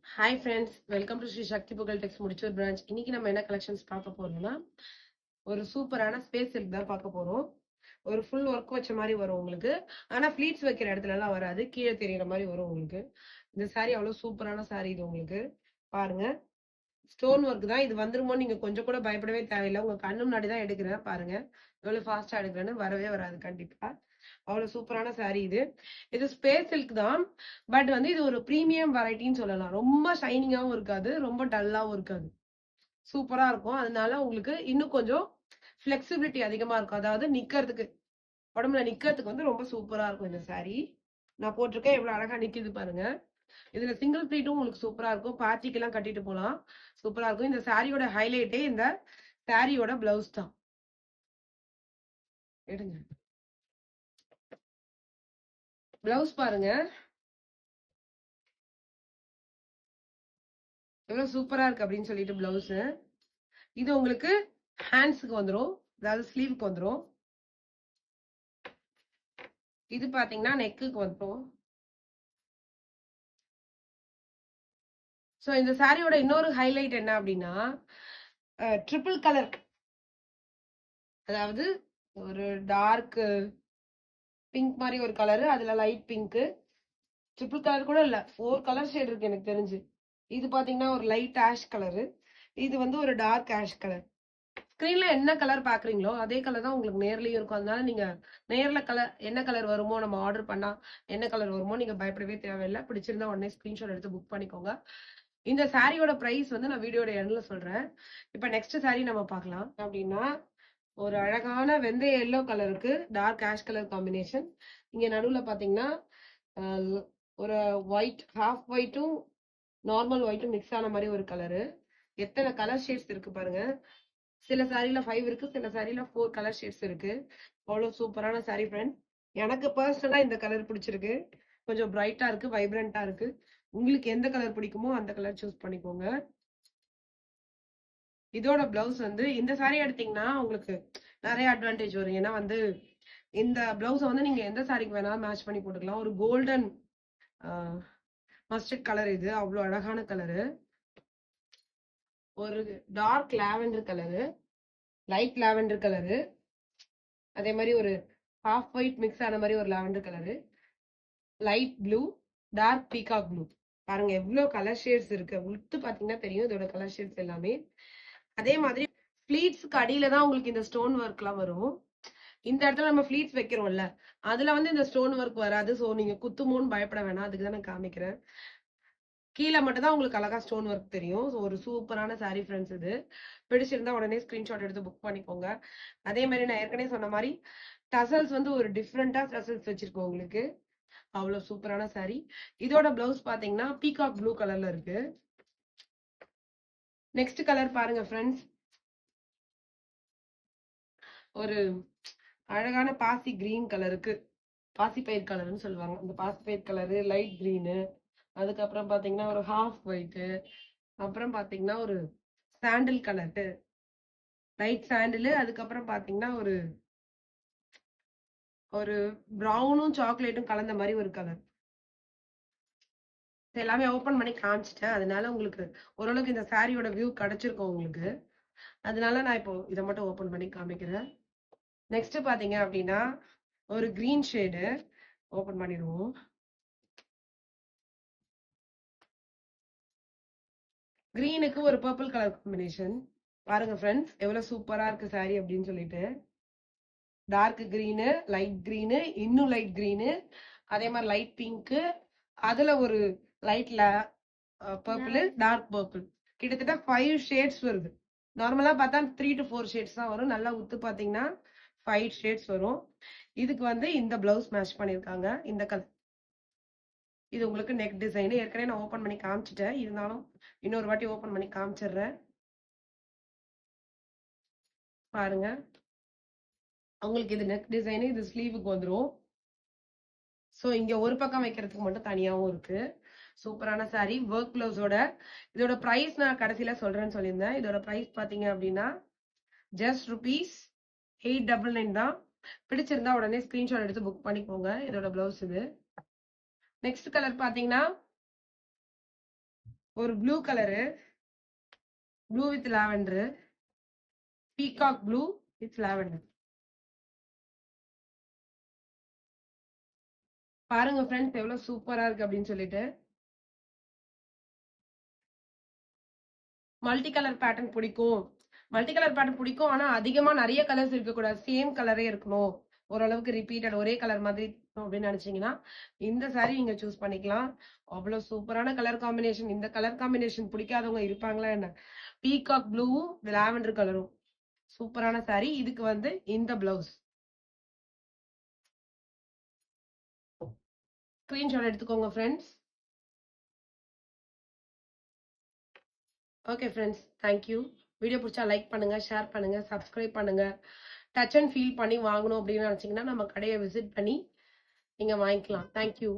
Hi friends, welcome to Sri Sakthi Pugazh techs Mudichur branch. இன்னைக்கு நம்ம என்ன கலெக்ஷன்ஸ் பார்க்க போறோம்னா, ஒரு சூப்பரான ஸ்பேஸ் சில்க் தான் பார்க்க போறோம். ஒரு ஃபுல் ஒர்க் வச்ச மாதிரி வரும் உங்களுக்கு. ஆனா ஃபிளீட்ஸ் வைக்கிற இடத்துல எல்லாம் வராது, கீழே தெரியுற மாதிரி வரும் உங்களுக்கு. இந்த சாரி அவ்வளவு சூப்பரான சாரி இது உங்களுக்கு. பாருங்க, ஸ்டோன் ஒர்க் தான் இது. வந்துருமோ நீங்க கொஞ்சம் கூட பயப்படவே தேவையில்லை. உங்க கண்ணு முன்னாடி தான் எடுக்கிறேன். பாருங்க எவ்வளவு ஃபாஸ்டா எடுக்கிறேன்னு. வரவே வராது கண்டிப்பா. அவ்வளவு சூப்பரான சாரி இது. இது ஸ்பேஸ் சில்க் தான். பட் வந்து இது ஒரு பிரீமியம் வெரைட்டின்னு சொல்லலாம். ரொம்ப ஷைனிங்காவும் இருக்காது, ரொம்ப டல்லாவும் இருக்காது. சூப்பரா இருக்கும். அதனால உங்களுக்கு இன்னும் கொஞ்சம் ஃபிளெக்சிபிலிட்டி அதிகமா இருக்கும். அதாவது நிக்கிறதுக்கு, உடம்புல நிக்கிறதுக்கு வந்து ரொம்ப சூப்பரா இருக்கும் இந்த சாரி. நான் போட்டிருக்கேன், எவ்வளவு அழகா நிக்குது பாருங்க. இதுல சிங்கிள் ப்ளீட்டும் உங்களுக்கு சூப்பரா இருக்கும். பார்ட்டிக்கு எல்லாம் கட்டிட்டு போலாம், சூப்பரா இருக்கும். இந்த சாரியோட ஹைலைட்டே இந்த சாரியோட பிளவுஸ் தான். எடுங்க பிளவுஸ் பாருங்க, எவ்வளவு சூப்பரா இருக்கு அப்படின்னு சொல்லிட்டு பிளவுஸ். இது உங்களுக்கு ஹேண்ட்ஸுக்கு வந்துடும், அதாவது ஸ்லீவுக்கு வந்துடும். இது பாத்தீங்கன்னா நெக்குக்கு வந்துடும். ஸோ இந்த சாரியோட இன்னொரு ஹைலைட் என்ன அப்படின்னா, ட்ரிபிள் கலர், அதாவது ஒரு டார்க் பிங்க் மாதிரி ஒரு கலரு, அதுல லைட் பிங்க். ட்ரிபிள் கலர் கூட இல்ல, 4 கலர் ஷேட் இருக்கு எனக்கு தெரிஞ்சு. இது பாத்தீங்கன்னா ஒரு லைட் ஆஷ் கலரு, இது வந்து ஒரு டார்க் ஆஷ் கலர். ஸ்கிரீன்ல என்ன கலர் பாக்குறீங்களோ அதே கலர் தான் உங்களுக்கு நேர்லயும் இருக்கும். அதனால நீங்க நேர்ல கலர் என்ன கலர் வருமோ, நம்ம ஆர்டர் பண்ணா என்ன கலர் வருமோ நீங்க பயப்படவே தேவையில்லை. பிடிச்சிருந்தா உடனே ஸ்கிரீன்ஷாட் எடுத்து புக் பண்ணிக்கோங்க. இந்த சாரியோட பிரைஸ் வந்து நான் வீடியோட எண்ட்ல சொல்றேன். இப்ப நெக்ஸ்ட் சாரி நம்ம பார்க்கலாம். அப்படின்னா ஒரு அழகான வெந்தய எல்லோ கலருக்கு டார்க் ஆஷ் கலர் காம்பினேஷன். இங்க நடுவுல பாத்தீங்கன்னா ஒரு ஒயிட், ஹாஃப் ஒயிட்டும் நார்மல் ஒயிட்டும் மிக்ஸ் ஆன மாதிரி ஒரு கலரு. எத்தனை கலர் ஷேட்ஸ் இருக்கு பாருங்க. சில சாரில 5 இருக்கு, சில சாரில 4 கலர் ஷேட்ஸ் இருக்கு. அவ்வளவு சூப்பரான சாரி ஃப்ரெண்ட். எனக்கு பர்சனலா இந்த கலர் பிடிச்சிருக்கு. கொஞ்சம் பிரைட்டா இருக்கு, வைப்ரண்டா இருக்கு. உங்களுக்கு எந்த கலர் பிடிக்குமோ அந்த கலர் சூஸ் பண்ணிக்கோங்க. இதோட பிளவுஸ் வந்து இந்த சாரி எடுத்தீங்கன்னா உங்களுக்கு நிறைய அட்வான்டேஜ் வரும். ஏன்னா வந்து இந்த பிளவுஸ் வந்து நீங்க எந்த சாரிக்கு வேணாலும் மேட்ச் பண்ணி போட்டுக்கலாம். ஒரு கோல்டன் மஸ்டர்ட் கலர், இது அவ்வளவு அழகான கலரு. ஒரு dark lavender colour, light lavender colour, அதே மாதிரி ஒரு ஹாஃப் ஒயிட் மிக்ஸ் ஆன மாதிரி ஒரு lavender colour, light blue, dark peacock blue. பாருங்க எவ்வளவு கலர் ஷேட்ஸ் இருக்கு. உளுத்து பாத்தீங்கன்னா தெரியும் இதோட கலர் ஷேட்ஸ் எல்லாமே. அதே மாதிரி ஃபிளீட்ஸ்க்கு அடியில தான் உங்களுக்கு இந்த ஸ்டோன் ஒர்க் எல்லாம் வரும். இந்த இடத்துல நம்ம ஃபிளீட்ஸ் வைக்கிறோம்ல, அதுல வந்து இந்த ஸ்டோன் ஒர்க் வராது. சோ நீங்க குத்துமோன்னு பயப்பட வேணாம், அதுக்கு தான் நான் காமிக்கிறேன். கீழே மட்டும் தான் உங்களுக்கு அழகா ஸ்டோன் ஒர்க் தெரியும். ஸோ ஒரு சூப்பரான சாரி ஃப்ரெண்ட்ஸ் இது. பிடிச்சிருந்தா உடனே ஸ்கிரீன்ஷாட் எடுத்து புக் பண்ணிக்கோங்க. அதே மாதிரி நான் ஏற்கனவே சொன்ன மாதிரி டசல்ஸ் வந்து ஒரு டிஃப்ரெண்டா டசல்ஸ் வச்சிருக்கோம் உங்களுக்கு. அவ்வளவு சூப்பரான சாரி. இதோட பிளவுஸ் பாத்தீங்கன்னா பீகாக் ப்ளூ கலர்ல இருக்கு. நெக்ஸ்ட் கலர் பாருங்க ஃப்ரெண்ட்ஸ், ஒரு அழகான பாசி கிரீன் கலருக்கு, பாசி பயிர் கலர்னு சொல்லுவாங்க. இந்த பாசி பயிர் கலரு, லைட் கிரீனு, அதுக்கப்புறம் பாத்தீங்கன்னா ஒரு ஹாஃப் ஒயிட்டு, அப்புறம் பாத்தீங்கன்னா ஒரு சாண்டில் கலரு, லைட் சாண்டில், அதுக்கப்புறம் பாத்தீங்கன்னா ஒரு ஒரு ப்ரௌனும் சாக்லேட்டும் கலந்த மாதிரி ஒரு கலர். எல்லாமே ஓபன் பண்ணி காமிச்சிட்டேன். அதனால உங்களுக்கு ஓரளவுக்கு இந்த சாரியோட வியூ கிடைச்சிருக்கும் உங்களுக்கு. அதனால நான் இப்போ இதை மட்டும் ஓபன் பண்ணி காமிக்கிறேன். நெக்ஸ்ட் பாத்தீங்க அப்படின்னா ஒரு கிரீன் ஷேடு ஓபன் பண்ணிடுவோம். கிரீனுக்கு ஒரு பர்பிள் கலர் காம்பினேஷன். பாருங்க ஃப்ரெண்ட்ஸ் எவ்வளவு சூப்பரா இருக்கு சாரி அப்படின்னு சொல்லிட்டு. டார்க் கிரீனு, லைட் கிரீனு, இன்னும் லைட் கிரீனு, அதே மாதிரி லைட் பிங்க், அதுல ஒரு லைட்ல பர்பிள், டார்க் பர்பிள், கிட்டத்தட்ட 5 ஷேட்ஸ் வருது. நார்மலா பார்த்தா 3 to 4 ஷேட்ஸ் தான் வரும். நல்லா உத்து பாத்தீங்கன்னா 5 ஷேட்ஸ் வரும். இதுக்கு வந்து இந்த பிளவுஸ் மேட்ச் பண்ணிருக்காங்க, இந்த கலர். இது உங்களுக்கு நெக் டிசைன் ஏற்கனவே நான் ஓபன் பண்ணி காமிச்சிட்டேன், இருந்தாலும் இன்னொரு வாட்டி ஓபன் பண்ணி காமிச்சிடுறேன். பாருங்க உங்களுக்கு இது நெக் டிசைன், இது ஸ்லீவுக்கு வந்துடும். ஸோ இங்க ஒரு பக்கம் வைக்கிறதுக்கு மட்டும் தனியாகவும் இருக்கு. சூப்பரான சாரி, ஒர்க் பிளவுஸோட. இதோட பிரைஸ் நான் கடைசியில சொல்றேன்னு சொல்லியிருந்தேன். இதோட பிரைஸ் பாத்தீங்க அப்படின்னா ஜஸ்ட் ₹899 தான். பிடிச்சிருந்தா உடனே ஸ்கிரீன்ஷாட் எடுத்து புக் பண்ணிக்கோங்க. இதோட பிளவுஸ் இது. நெக்ஸ்ட் கலர் பாத்தீங்கன்னா ஒரு blue colour, blue with lavender, peacock blue with lavender. பாருங்க ஃப்ரெண்ட்ஸ் எவ்வளவு சூப்பரா இருக்கு அப்படின்னு சொல்லிட்டு. மல்டி கலர் பேட்டர்ன் பிடிக்கும், மல்டி கலர் பேட்டர்ன் பிடிக்கும். ஆனா அதிகமா நிறைய கலர்ஸ் இருக்கக்கூடாது, சேம் கலரே இருக்கணும், ஓரளவுக்கு ரிப்பீட்டட் ஒரே கலர் மாதிரி அப்படின்னு நினைச்சீங்கன்னா இந்த சாரி நீங்க சூஸ் பண்ணிக்கலாம். அவ்வளவு சூப்பரான கலர் காம்பினேஷன். இந்த கலர் காம்பினேஷன் பிடிக்காதவங்க இருப்பாங்களா என்ன? பீகாக் ப்ளூவும் லாவெண்டர் கலரும் சூப்பரான சாரி. இதுக்கு வந்து இந்த பிளவுஸ். ஸ்கிரீன்ஷாட் எடுத்துக்கோங்க friends. Okay friends, thank you. Video பிடிச்சா லைக் பண்ணுங்க, ஷேர் பண்ணுங்க, சப்ஸ்கிரைப் பண்ணுங்க. டச் அண்ட் ஃபீல் பண்ணி வாங்கணும் அப்படின்னு நினைச்சீங்கன்னா நம்ம கடையை விசிட் பண்ணி நீங்க வாங்கிக்கலாம். தேங்க்யூ.